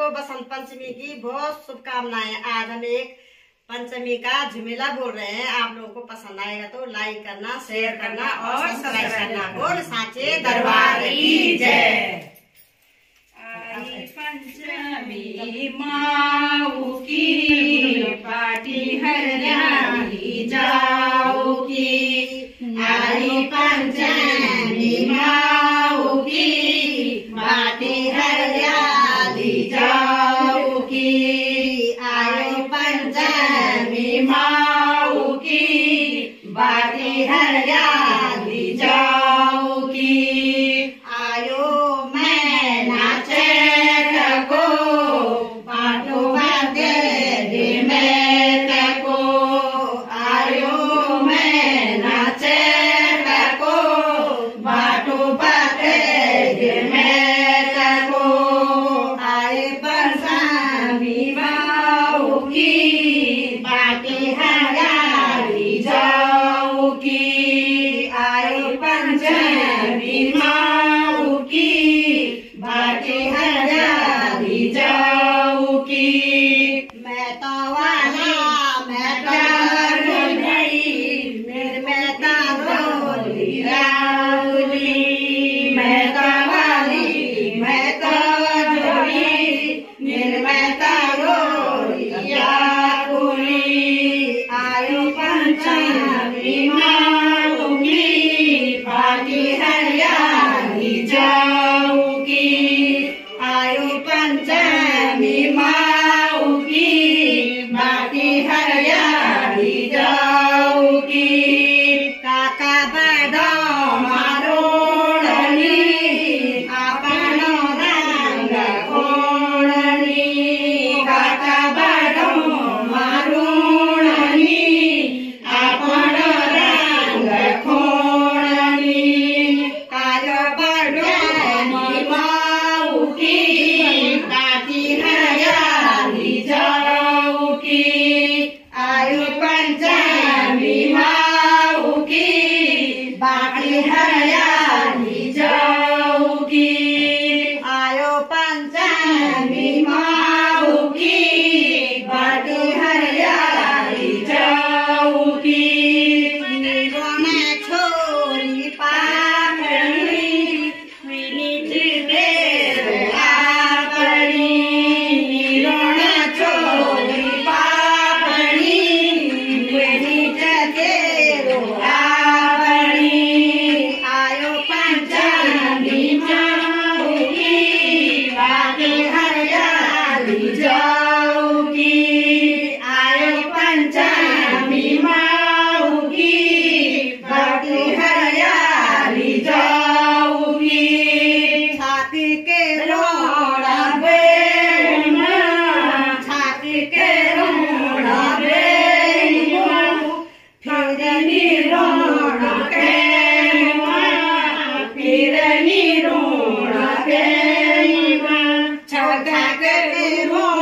को बसंत पंचमी की बहुत शुभकामनाएं। आज हम एक पंचमी का झुमेला बोल रहे हैं। आप लोगों को पसंद आएगा तो लाइक करना, शेयर करना और सब्सक्राइब करना। बोल साचे दरबार की जय। आई पंचमी माऊ की पाटी हरियाली जाओ की। आई पंचमी माऊ की पाटी हरियाली जाओ की। आई पंचमी माऊ की बाटी हरियाली जाओ की। आयो मैं नाचे को बाटो बाटे मैं को। आयो मैं नाचे को बाटो बाटे मैं को। आए पंचमी माऊ की बाटी हरियाली जाओ की। आए पंचमी माऊ की बाटी हरियाली जाओ की। मैं तो वाला मैं तो गई मेरे मैं रोली राउली। मैं तो वाली मैं तो जोड़ी मेरे मैं रोली राउली। आयो पंचमी माऊ की बाटी हरियाली जाओ की। आयो पंचमी माऊ की बाटी हरियाली जाओ की। काका बड़ो मारोड़नी आपनो रंग ओढ़नी। काका बड़ो मारोड़नी आपनो रंग खोड़नी। आयो पंचमी माऊ की बाटी हरियाली जाओ की। आयो पंचमी माऊ की बाटी हरियाली जाओ की। आयो पंचमी माऊ की बाटी हरियाली जाओ की। नीरोने छोरी पापड़ी नीच देर आपड़ी। नीरोने छोरी पापड़ी नीच देर आपड़ी। आयो पंचमी माऊ की बाटी हरियाली जाओ की। आयो पंचमी माऊ की बाटी हरियाली जाओ की। छाती के रोड़ा बेना छाती के रोड़ा बेना फिरनी रोड़ा के फिरनी रोड़ा के छका के रोड़ा